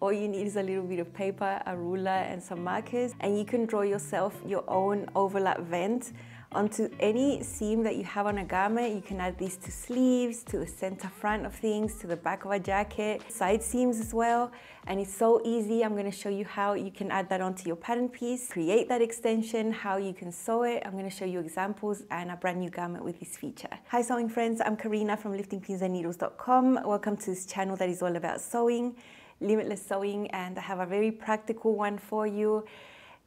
All you need is a little bit of paper, a ruler, and some markers, and you can draw yourself your own overlap vent onto any seam that you have on a garment. You can add these to sleeves, to the center front of things, to the back of a jacket, side seams as well. And it's so easy. I'm going to show you how you can add that onto your pattern piece, create that extension, how you can sew it. I'm going to show you examples and a brand new garment with this feature. Hi sewing friends, I'm Karina from liftingpinsandneedles.com. Welcome to this channel that is all about sewing, limitless sewing, and I have a very practical one for you.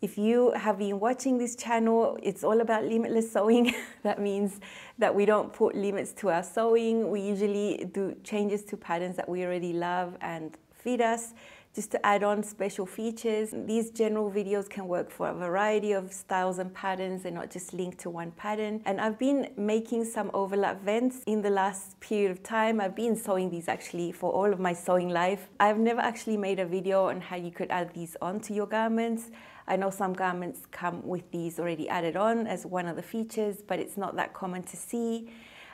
If you have been watching this channel, it's all about limitless sewing. That means that we don't put limits to our sewing. We usually do changes to patterns that we already love and fit us, just to add on special features. These general videos can work for a variety of styles and patterns. They're not just linked to one pattern. And I've been making some overlap vents in the last period of time. I've been sewing these actually for all of my sewing life. I've never actually made a video on how you could add these onto your garments. I know some garments come with these already added on as one of the features, but it's not that common to see.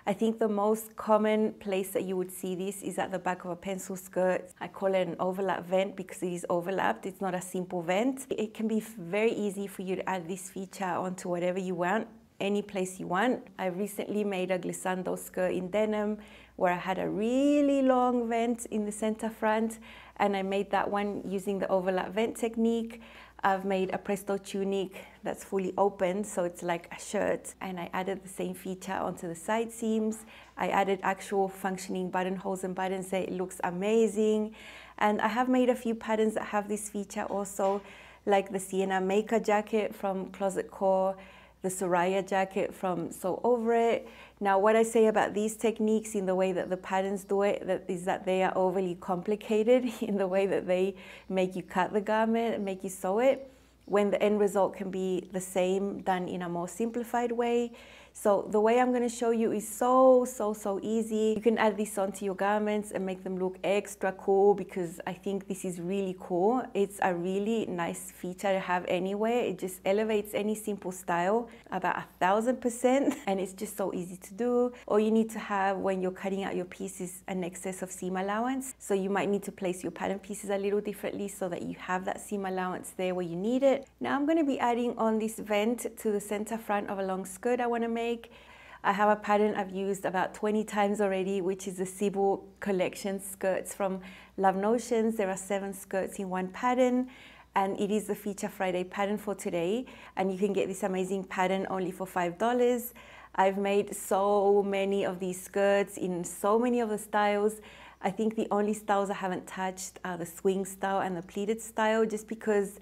I think the most common place that you would see this is at the back of a pencil skirt. I call it an overlap vent because it is overlapped. It's not a simple vent. It can be very easy for you to add this feature onto whatever you want, any place you want. I recently made a glissando skirt in denim where I had a really long vent in the center front, and I made that one using the overlap vent technique. I've made a presto tunic that's fully open, so it's like a shirt, and I added the same feature onto the side seams. I added actual functioning buttonholes and buttons, so it looks amazing. And I have made a few patterns that have this feature also, like the Sienna Maker jacket from Closet Core, the Soraya jacket from Sew Over It. Now, what I say about these techniques in the way that the patterns do it is that they are overly complicated in the way that they make you cut the garment and make you sew it, when the end result can be the same done in a more simplified way. So the way I'm going to show you is so easy. You can add this onto your garments and make them look extra cool, because I think this is really cool. It's a really nice feature to have anywhere. It just elevates any simple style about 1000%, and it's just so easy to do. All you need to have when you're cutting out your pieces an excess of seam allowance. So you might need to place your pattern pieces a little differently so that you have that seam allowance there where you need it. Now I'm going to be adding on this vent to the center front of a long skirt I want to make. I have a pattern I've used about 20 times already, which is the Sybil collection skirts from Love Notions. There are 7 skirts in one pattern, and it is the Feature Friday pattern for today. And you can get this amazing pattern only for $5. I've made so many of these skirts in so many of the styles. I think the only styles I haven't touched are the swing style and the pleated style, just because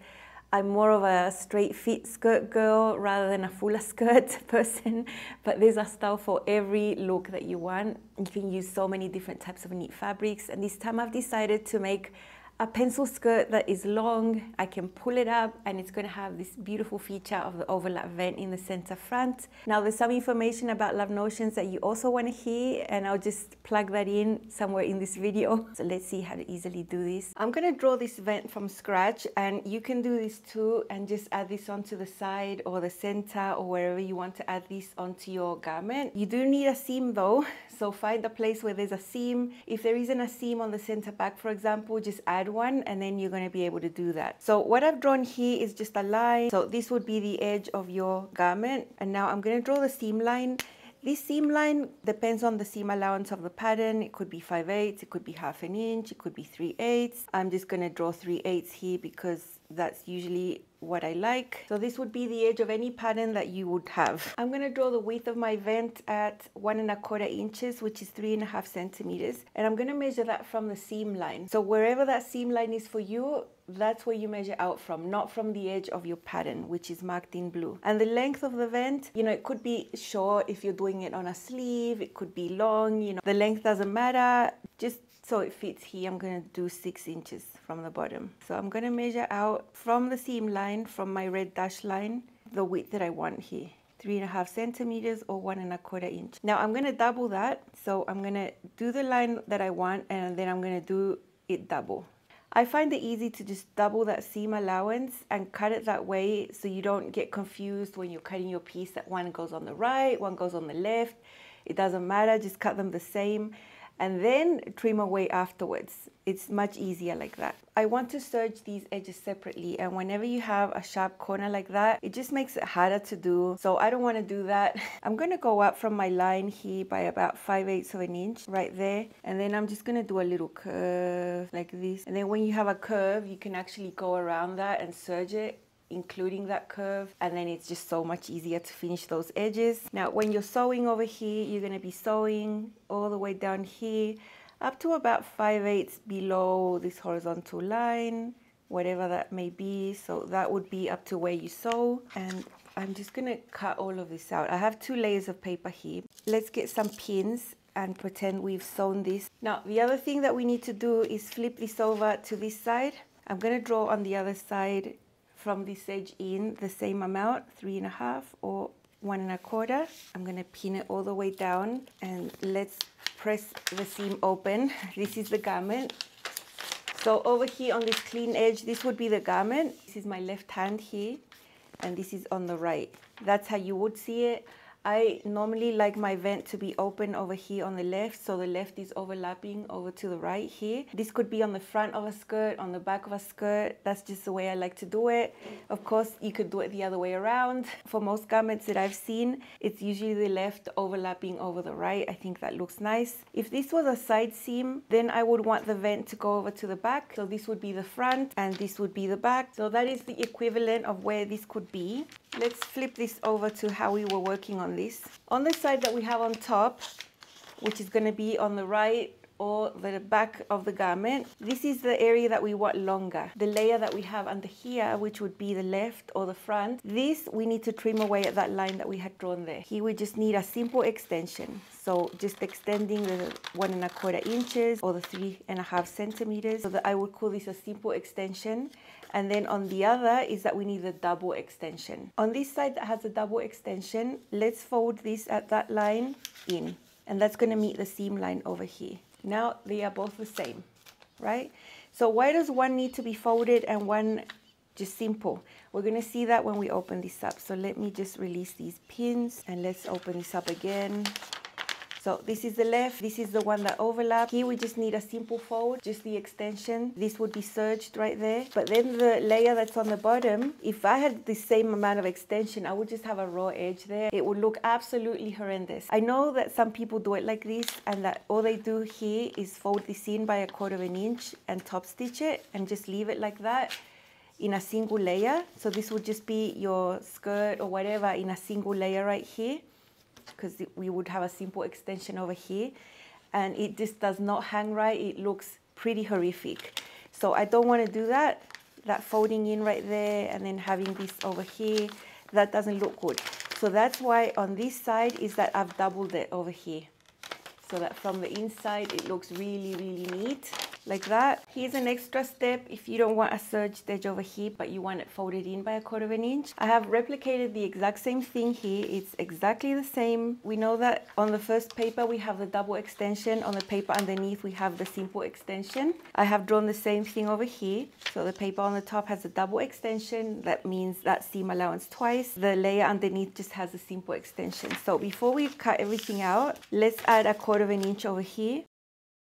I'm more of a straight fit skirt girl rather than a fuller skirt person, but there's a style for every look that you want. You can use so many different types of knit fabrics, and this time I've decided to make a pencil skirt that is long. I can pull it up, and it's going to have this beautiful feature of the overlap vent in the center front. Now, there's some information about Love Notions that you also want to hear, and I'll just plug that in somewhere in this video. So let's see how to easily do this. I'm going to draw this vent from scratch, and you can do this too, and just add this onto the side or the center or wherever you want to add this onto your garment. You do need a seam though, so find a place where there's a seam. If there isn't a seam on the center back, for example, just add one, and then you're going to be able to do that. So what I've drawn here is just a line. So this would be the edge of your garment, and now I'm going to draw the seam line. This seam line depends on the seam allowance of the pattern. It could be 5/8, it could be ½ an inch, it could be 3/8. I'm just going to draw 3/8 here because that's usually what I like. So this would be the edge of any pattern that you would have. I'm going to draw the width of my vent at 1¼ inches, which is 3½ centimeters. And I'm going to measure that from the seam line. So wherever that seam line is for you, that's where you measure out from, not from the edge of your pattern, which is marked in blue. And the length of the vent, you know, it could be short if you're doing it on a sleeve, it could be long, you know, the length doesn't matter. Just so it fits here, I'm going to do 6 inches from the bottom. So I'm going to measure out from the seam line, from my red dash line, the width that I want here. 3½ centimeters or 1¼ inch. Now I'm going to double that. So I'm going to do the line that I want, and then I'm going to do it double. I find it easy to just double that seam allowance and cut it that way, so you don't get confused when you're cutting your piece that one goes on the right, one goes on the left. It doesn't matter, just cut them the same. and then trim away afterwards. It's much easier like that. I want to serge these edges separately, and whenever you have a sharp corner like that, it just makes it harder to do. So I don't want to do that. I'm going to go up from my line here by about 5/8 of an inch right there, and then I'm just going to do a little curve like this. And then when you have a curve, you can actually go around that and serge it, including that curve, and then it's just so much easier to finish those edges. Now when you're sewing over here, you're going to be sewing all the way down here up to about 5/8 below this horizontal line, whatever that may be. So that would be up to where you sew, and I'm just going to cut all of this out. I have 2 layers of paper here. Let's get some pins and pretend we've sewn this. Now the other thing that we need to do is flip this over to this side. I'm going to draw on the other side from this edge in the same amount, 3.5 or 1 1/4. I'm going to pin it all the way down, and let's press the seam open. This is the garment. So over here on this clean edge, this would be the garment. This is my left hand here, and this is on the right. That's how you would see it. I normally like my vent to be open over here on the left, so the left is overlapping over to the right here. This could be on the front of a skirt, on the back of a skirt. That's just the way I like to do it. Of course, you could do it the other way around. For most garments that I've seen, it's usually the left overlapping over the right. I think that looks nice. If this was a side seam, then I would want the vent to go over to the back. So this would be the front and this would be the back. So that is the equivalent of where this could be. Let's flip this over to how we were working on this. On the side that we have on top, which is going to be on the right or the back of the garment, this is the area that we want longer. The layer that we have under here, which would be the left or the front, this we need to trim away at that line that we had drawn there. Here we just need a simple extension. So just extending the 1 1/4 inches or the 3.5 centimeters. So that I would call this a simple extension. And then on the other is that we need a double extension. On this side that has a double extension, let's fold this at that line in. And that's going to meet the seam line over here. Now they are both the same, right? So why does one need to be folded and one just simple? We're going to see that when we open this up. So let me just release these pins and let's open this up again. So this is the left, this is the one that overlaps. Here we just need a simple fold, just the extension. This would be serged right there. But then the layer that's on the bottom, if I had the same amount of extension, I would just have a raw edge there. It would look absolutely horrendous. I know that some people do it like this, and that all they do here is fold this in by 1/4 inch and top stitch it and just leave it like that in a single layer. So this would just be your skirt or whatever in a single layer right here, because we would have a simple extension over here, and it just does not hang right. It looks pretty horrific. So I don't want to do that. That folding in right there and then having this over here, that doesn't look good. So that's why on this side is that I've doubled it over here, so that from the inside it looks really, really neat. Like that. Here's an extra step if you don't want a serged edge over here, but you want it folded in by 1/4 inch. I have replicated the exact same thing here. It's exactly the same. We know that on the first paper we have the double extension. On the paper underneath we have the simple extension. I have drawn the same thing over here. So the paper on the top has a double extension. That means that seam allowance twice. The layer underneath just has a simple extension. So before we cut everything out, let's add 1/4 inch over here.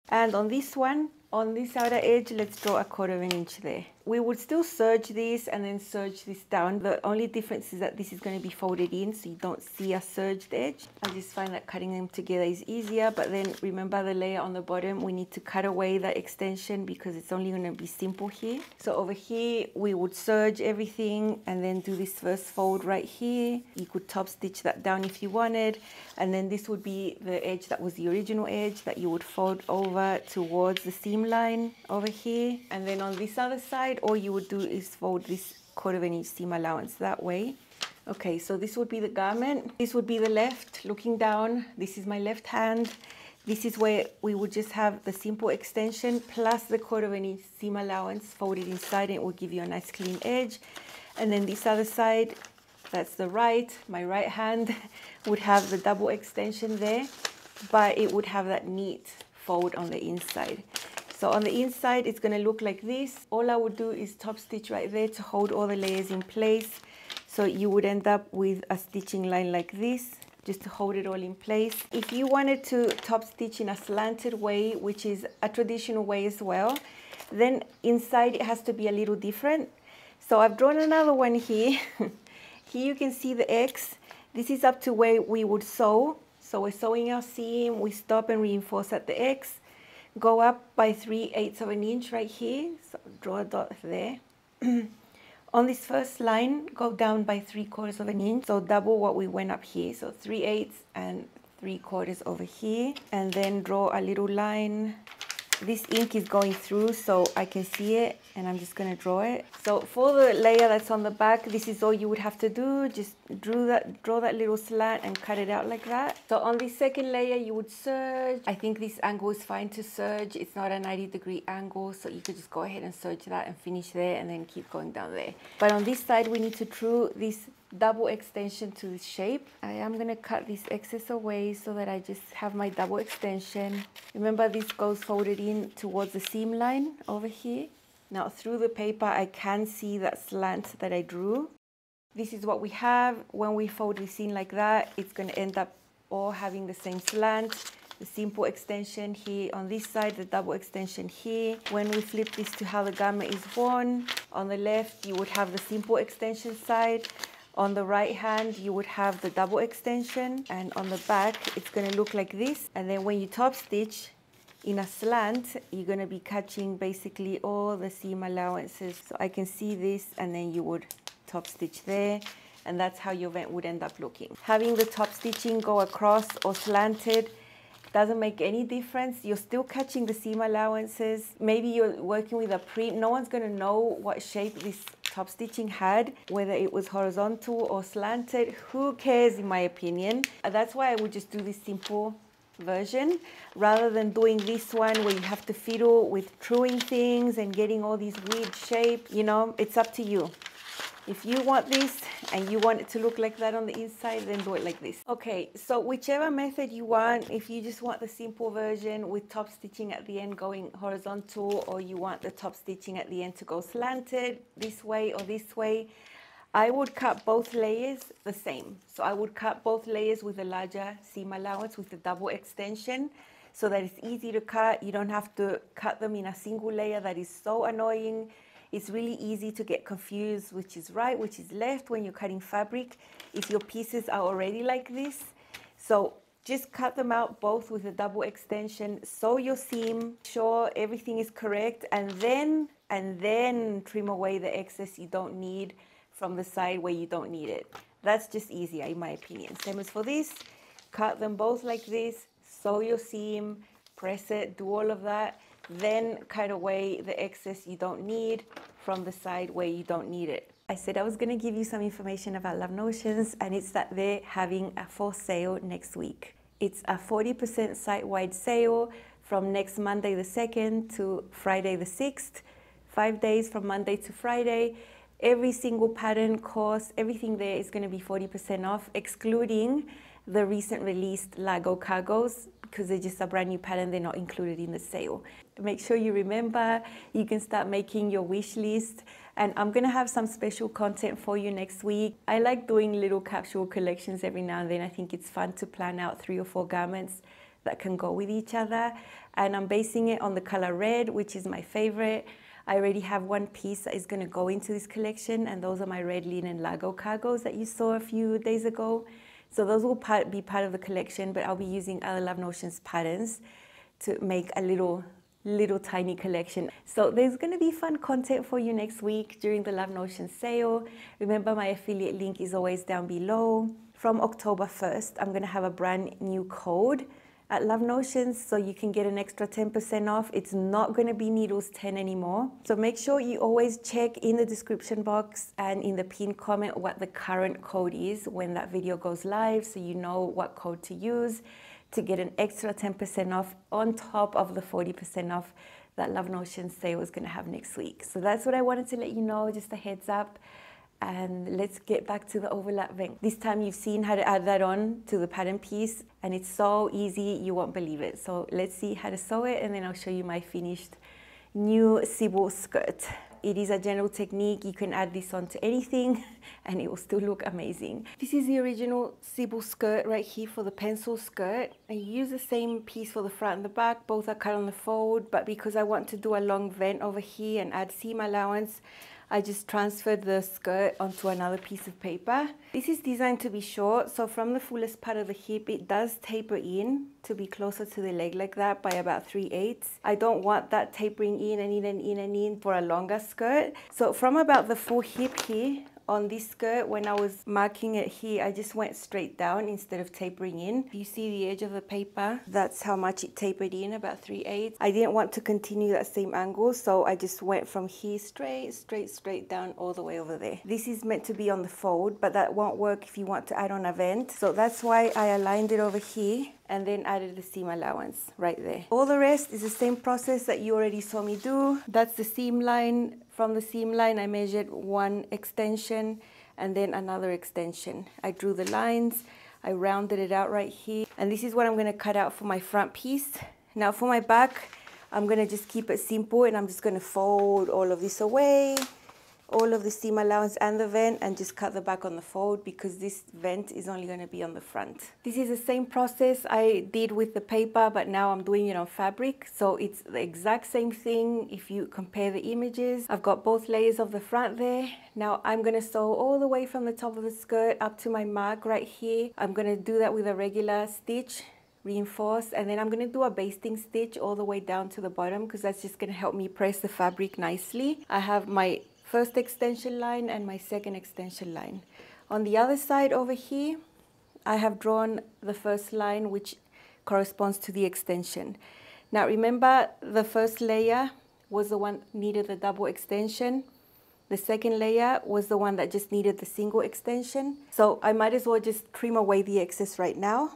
And on this one, on this outer edge, let's draw 1/4 inch there. We would still serge this and then serge this down. The only difference is that this is going to be folded in, so you don't see a serged edge. I just find that cutting them together is easier, but then remember the layer on the bottom, we need to cut away that extension because it's only going to be simple here. So over here, we would serge everything and then do this first fold right here. You could top stitch that down if you wanted, and then this would be the edge that was the original edge that you would fold over towards the seam line over here. And then on this other side, all you would do is fold this 1/4 inch seam allowance that way. Okay, so this would be the garment. This would be the left looking down. This is my left hand. This is where we would just have the simple extension plus the 1/4 inch seam allowance folded inside, and it will give you a nice clean edge. And then this other side, that's the right, my right hand would have the double extension there, but it would have that neat fold on the inside. So on the inside, it's going to look like this. All I would do is top stitch right there to hold all the layers in place. So you would end up with a stitching line like this. just to hold it all in place. If you wanted to top stitch in a slanted way, which is a traditional way as well, then inside it has to be a little different. So I've drawn another one here. Here you can see the X. This is up to where we would sew. So we're sewing our seam, we stop and reinforce at the X, go up by 3/8 of an inch right here. So draw a dot there. On this first line, go down by 3/4 of an inch. So double what we went up here. So 3/8 and 3/4 over here. And then draw a little line. This ink is going through so I can see it, and I'm just going to draw it. So for the layer that's on the back, this is all you would have to do. Just draw that little slant and cut it out like that. So on the second layer, you would serge. I think this angle is fine to serge. It's not a 90-degree angle, so you could just go ahead and serge that and finish there and then keep going down there. But on this side, we need to draw this double extension to this shape. I am going to cut this excess away so that I just have my double extension. Remember, this goes folded in towards the seam line over here. Now through the paper, I can see that slant that I drew. This is what we have. When we fold this in like that, it's going to end up all having the same slant. The simple extension here on this side, the double extension here. When we flip this to how the garment is worn, on the left, you would have the simple extension side. On the right hand, you would have the double extension, and on the back, it's going to look like this. And then when you top stitch in a slant, you're going to be catching basically all the seam allowances. So I can see this, and then you would top stitch there, and that's how your vent would end up looking. Having the top stitching go across or slanted doesn't make any difference. You're still catching the seam allowances. Maybe you're working with a print. No one's going to know what shape this top stitching had, whether it was horizontal or slanted. Who cares, in my opinion? That's why I would just do this simple version rather than doing this one where you have to fiddle with truing things and getting all these weird shapes. You know, it's up to you. If you want this and you want it to look like that on the inside, then do it like this. Okay, so whichever method you want, if you just want the simple version with top stitching at the end going horizontal, or you want the top stitching at the end to go slanted this way or this way, I would cut both layers the same. So I would cut both layers with a larger seam allowance with the double extension so that it's easy to cut. You don't have to cut them in a single layer. That is so annoying. It's really easy to get confused which is right, which is left when you're cutting fabric if your pieces are already like this. So just cut them out both with a double extension, sew your seam, sure everything is correct, and then trim away the excess you don't need from the side where you don't need it. That's just easier in my opinion. Same as for this, cut them both like this, sew your seam, press it, do all of that. Then cut away the excess you don't need from the side where you don't need it. I said I was going to give you some information about Love Notions, and it's that they're having a fall sale next week. It's a 40% site-wide sale from next Monday the 2nd to Friday the 6th, 5 days from Monday to Friday. Every single pattern, course, everything there is going to be 40% off, excluding the recent released Lago cargos, because they're just a brand new pattern, they're not included in the sale. Make sure you remember, you can start making your wish list, and I'm gonna have some special content for you next week. I like doing little capsule collections every now and then. I think it's fun to plan out 3 or 4 garments that can go with each other, and I'm basing it on the color red, which is my favorite. I already have one piece that is gonna go into this collection, and those are my red linen Lago cargos that you saw a few days ago. So those will be part of the collection, but I'll be using other Love Notions patterns to make a little tiny collection. So there's going to be fun content for you next week during the Love Notions sale. Remember, my affiliate link is always down below. From October 1st, I'm going to have a brand new code at Love Notions, so you can get an extra 10% off. It's not going to be needles 10 anymore. So make sure you always check in the description box and in the pinned comment what the current code is when that video goes live, so you know what code to use to get an extra 10% off on top of the 40% off that Love Notions sale is going to have next week. So that's what I wanted to let you know, just a heads up. And let's get back to the overlap vent. This time you've seen how to add that on to the pattern piece, and it's so easy, you won't believe it. So let's see how to sew it, and then I'll show you my finished new Sybil skirt. it is a general technique. You can add this onto anything and it will still look amazing. This is the original Sybil skirt right here for the pencil skirt. I use the same piece for the front and the back. Both are cut on the fold, but because I want to do a long vent over here and add seam allowance, I just transferred the skirt onto another piece of paper. This is designed to be short, so from the fullest part of the hip, it does taper in to be closer to the leg like that by about 3/8. I don't want that tapering in and in and in and in for a longer skirt. So from about the full hip here, on this skirt, when I was marking it here, I just went straight down instead of tapering in. You see the edge of the paper? That's how much it tapered in, about 3/8. I didn't want to continue that same angle, so I just went from here straight down all the way over there. This is meant to be on the fold, but that won't work if you want to add on a vent. So that's why I aligned it over here and then added the seam allowance right there. All the rest is the same process that you already saw me do. That's the seam line. From the seam line, I measured one extension and then another extension. I drew the lines, I rounded it out right here, and this is what I'm gonna cut out for my front piece. Now for my back, I'm gonna just keep it simple and I'm just gonna fold all of this away, all of the seam allowance and the vent, and just cut the back on the fold because this vent is only going to be on the front. This is the same process I did with the paper, but now I'm doing it on fabric, so it's the exact same thing if you compare the images. I've got both layers of the front there. Now I'm going to sew all the way from the top of the skirt up to my mark right here. I'm going to do that with a regular stitch, reinforce, and then I'm going to do a basting stitch all the way down to the bottom because that's just going to help me press the fabric nicely. I have my first extension line and my second extension line. On the other side over here, I have drawn the first line which corresponds to the extension. Now remember, the first layer was the one that needed the double extension. The second layer was the one that just needed the single extension. So I might as well just trim away the excess right now.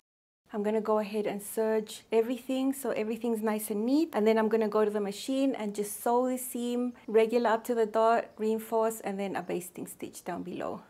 I'm going to go ahead and serge everything so everything's nice and neat, and then I'm going to go to the machine and just sew the seam regular up to the dot, reinforce, and then a basting stitch down below.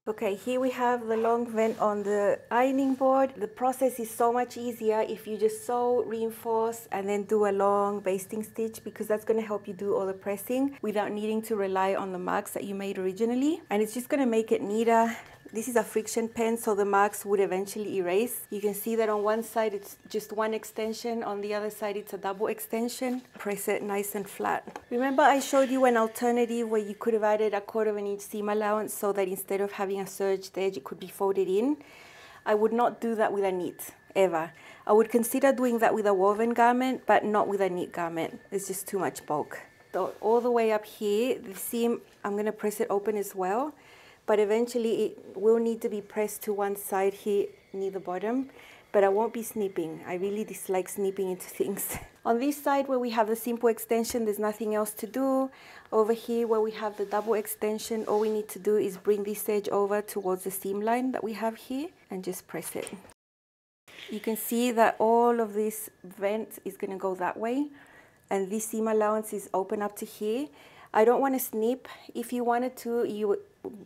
Okay, here we have the long vent on the ironing board. The process is so much easier if you just sew, reinforce, and then do a long basting stitch, because that's going to help you do all the pressing without needing to rely on the marks that you made originally. And it's just going to make it neater. This is a friction pen, so the marks would eventually erase. You can see that on one side it's just one extension, on the other side it's a double extension. Press it nice and flat. Remember I showed you an alternative where you could have added 1/4 inch seam allowance so that instead of having a serged edge it could be folded in? I would not do that with a knit, ever. I would consider doing that with a woven garment, but not with a knit garment. It's just too much bulk. So all the way up here, the seam, I'm going to press it open as well. But eventually it will need to be pressed to one side here near the bottom, but I won't be snipping. I really dislike snipping into things. On this side where we have the simple extension, there's nothing else to do. Over here where we have the double extension, all we need to do is bring this edge over towards the seam line that we have here and just press it. You can see that all of this vent is going to go that way, and this seam allowance is open up to here. I don't want to snip. If you wanted to, you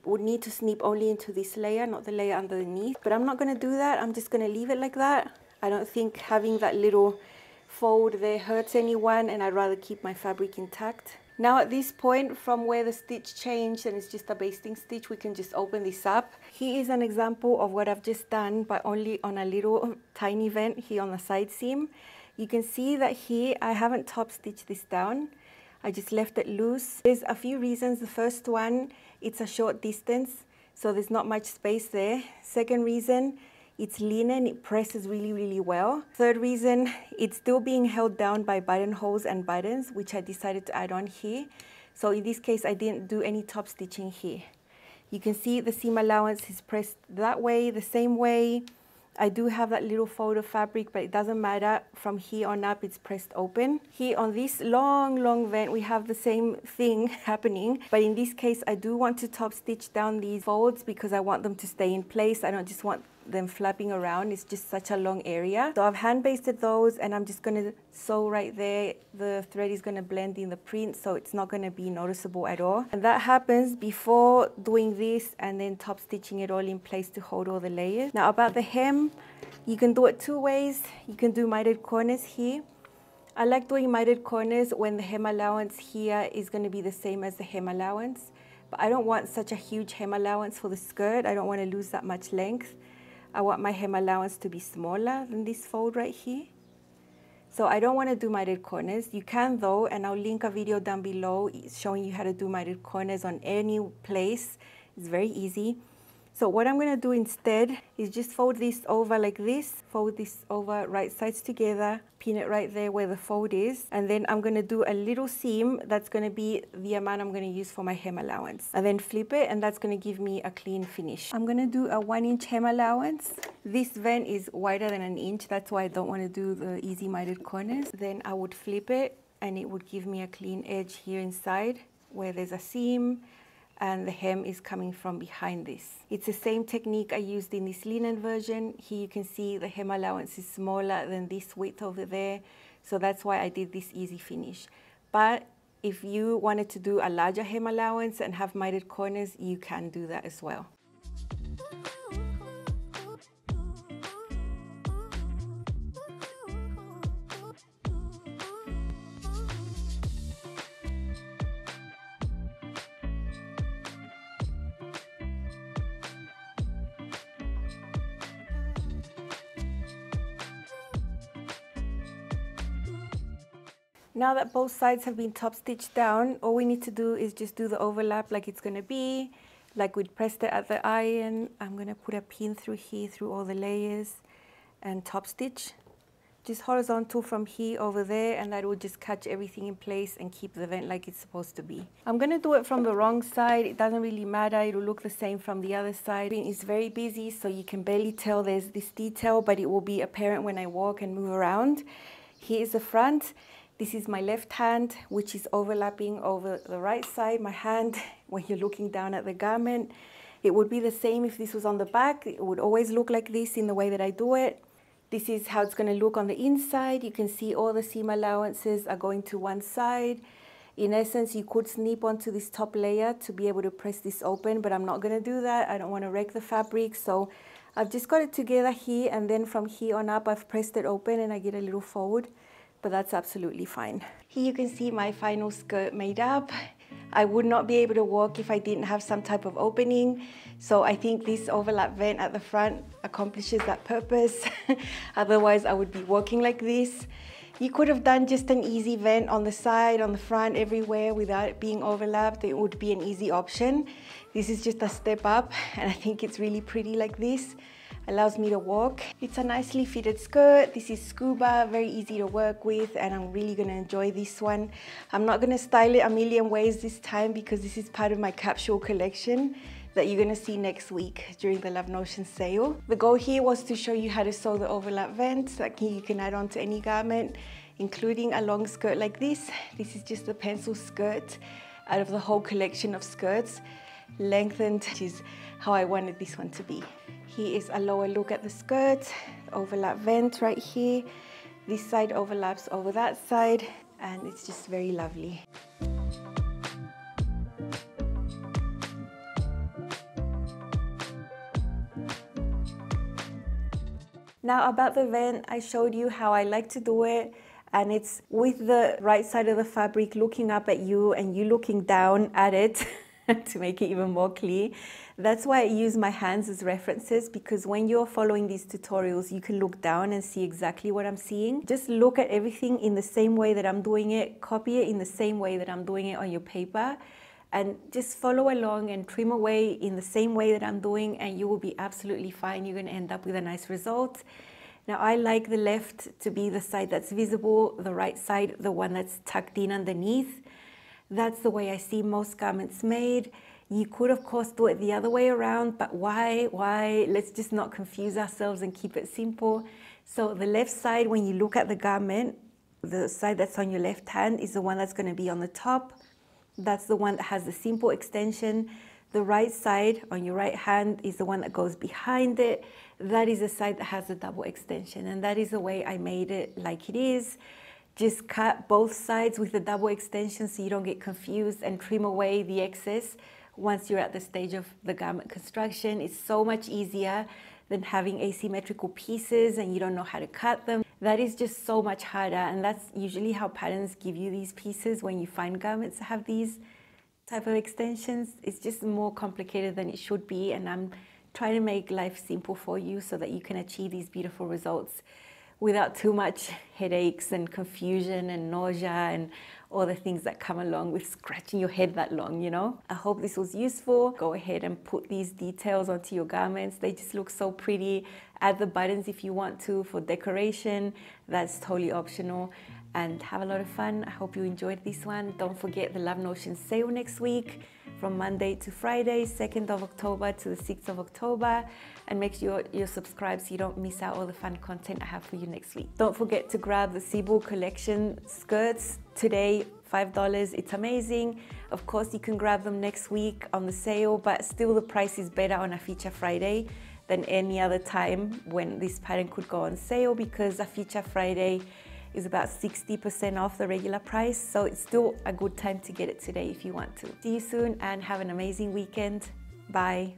would need to snip only into this layer, not the layer underneath. But I'm not going to do that. I'm just going to leave it like that. I don't think having that little fold there hurts anyone, and I'd rather keep my fabric intact. Now at this point, from where the stitch changed and it's just a basting stitch, we can just open this up. Here is an example of what I've just done, but only on a little tiny vent here on the side seam. You can see that here I haven't top stitched this down. I just left it loose. There's a few reasons. The first one, it's a short distance, so there's not much space there. Second reason, it's linen, it presses really, really well. Third reason, it's still being held down by buttonholes and buttons, which I decided to add on here. So in this case, I didn't do any top stitching here. You can see the seam allowance is pressed that way, the same way. I do have that little fold of fabric, but it doesn't matter. From here on up, it's pressed open. Here on this long vent, we have the same thing happening. But in this case, I do want to top stitch down these folds because I want them to stay in place. I don't just want them flapping around. It's just such a long area. So I've hand basted those, and I'm just going to sew right there. The thread is going to blend in the print, so it's not going to be noticeable at all. And that happens before doing this and then top stitching it all in place to hold all the layers. Now about the hem, you can do it two ways. You can do mitered corners here. I like doing mitered corners when the hem allowance here is going to be the same as the hem allowance. But I don't want such a huge hem allowance for the skirt. I don't want to lose that much length. I want my hem allowance to be smaller than this fold right here. So I don't want to do mitered corners. You can though, and I'll link a video down below showing you how to do mitered corners on any place. It's very easy. So what I'm going to do instead is just fold this over like this, fold this over right sides together, pin it right there where the fold is, and then I'm going to do a little seam that's going to be the amount I'm going to use for my hem allowance, and then flip it, and that's going to give me a clean finish. I'm going to do a 1-inch hem allowance. This vent is wider than an inch, that's why I don't want to do the easy mitered corners. Then I would flip it, and it would give me a clean edge here inside where there's a seam, and the hem is coming from behind this. It's the same technique I used in this linen version. Here you can see the hem allowance is smaller than this width over there, so that's why I did this easy finish. But if you wanted to do a larger hem allowance and have mitered corners, you can do that as well. Now that both sides have been top stitched down, all we need to do is just do the overlap like it's going to be, like we'd pressed it at the iron. I'm going to put a pin through here, through all the layers, and top stitch. Just horizontal from here over there, and that will just catch everything in place and keep the vent like it's supposed to be. I'm going to do it from the wrong side. It doesn't really matter. It will look the same from the other side. It's very busy, so you can barely tell there's this detail, but it will be apparent when I walk and move around. Here is the front. This is my left hand, which is overlapping over the right side. My hand, when you're looking down at the garment, it would be the same if this was on the back. It would always look like this in the way that I do it. This is how it's going to look on the inside. You can see all the seam allowances are going to one side. In essence, you could snip onto this top layer to be able to press this open, but I'm not going to do that. I don't want to wreck the fabric, so I've just got it together here, and then from here on up, I've pressed it open and I get a little fold. But that's absolutely fine. Here you can see my final skirt made up. I would not be able to walk if I didn't have some type of opening. So I think this overlap vent at the front accomplishes that purpose. Otherwise, I would be walking like this. You could have done just an easy vent on the side, on the front, everywhere without it being overlapped. It would be an easy option. This is just a step up, and I think it's really pretty like this. Allows me to walk. It's a nicely fitted skirt. This is Scuba, very easy to work with, and I'm really going to enjoy this one. I'm not going to style it a million ways this time because this is part of my capsule collection that you're going to see next week during the Love Notion sale. The goal here was to show you how to sew the overlap vents that you can add on to any garment, including a long skirt like this. This is just a pencil skirt out of the whole collection of skirts, lengthened, which is how I wanted this one to be. Here is a lower look at the skirt, overlap vent right here. This side overlaps over that side, and it's just very lovely. Now about the vent, I showed you how I like to do it, and it's with the right side of the fabric looking up at you and you looking down at it to make it even more clear. That's why I use my hands as references, because when you're following these tutorials, you can look down and see exactly what I'm seeing. Just look at everything in the same way that I'm doing it, copy it in the same way that I'm doing it on your paper, and just follow along and trim away in the same way that I'm doing, and you will be absolutely fine. You're going to end up with a nice result. Now I like the left to be the side that's visible, the right side the one that's tucked in underneath. That's the way I see most garments made. You could, of course, do it the other way around, but why? Let's just not confuse ourselves and keep it simple. So the left side, when you look at the garment, the side that's on your left hand is the one that's going to be on the top. That's the one that has the simple extension. The right side on your right hand is the one that goes behind it. That is the side that has the double extension, and that is the way I made it like it is. Just cut both sides with the double extension so you don't get confused, and trim away the excess once you're at the stage of the garment construction. It's so much easier than having asymmetrical pieces and you don't know how to cut them. That is just so much harder, and that's usually how patterns give you these pieces when you find garments that have these type of extensions. It's just more complicated than it should be, and I'm trying to make life simple for you so that you can achieve these beautiful results without too much headaches and confusion and nausea and all the things that come along with scratching your head that long, you know. I hope this was useful. Go ahead and put these details onto your garments. They just look so pretty. Add the buttons if you want to for decoration. That's totally optional. And have a lot of fun. I hope you enjoyed this one. Don't forget the Love Notion sale next week from Monday to Friday, 2nd of October to the 6th of October. And make sure you're subscribed so you don't miss out all the fun content I have for you next week. Don't forget to grab the Sybil collection skirts today, $5. It's amazing. Of course, you can grab them next week on the sale, but still the price is better on a Feature Friday than any other time when this pattern could go on sale, because a Feature Friday is about 60% off the regular price. So it's still a good time to get it today if you want to. See you soon and have an amazing weekend. Bye.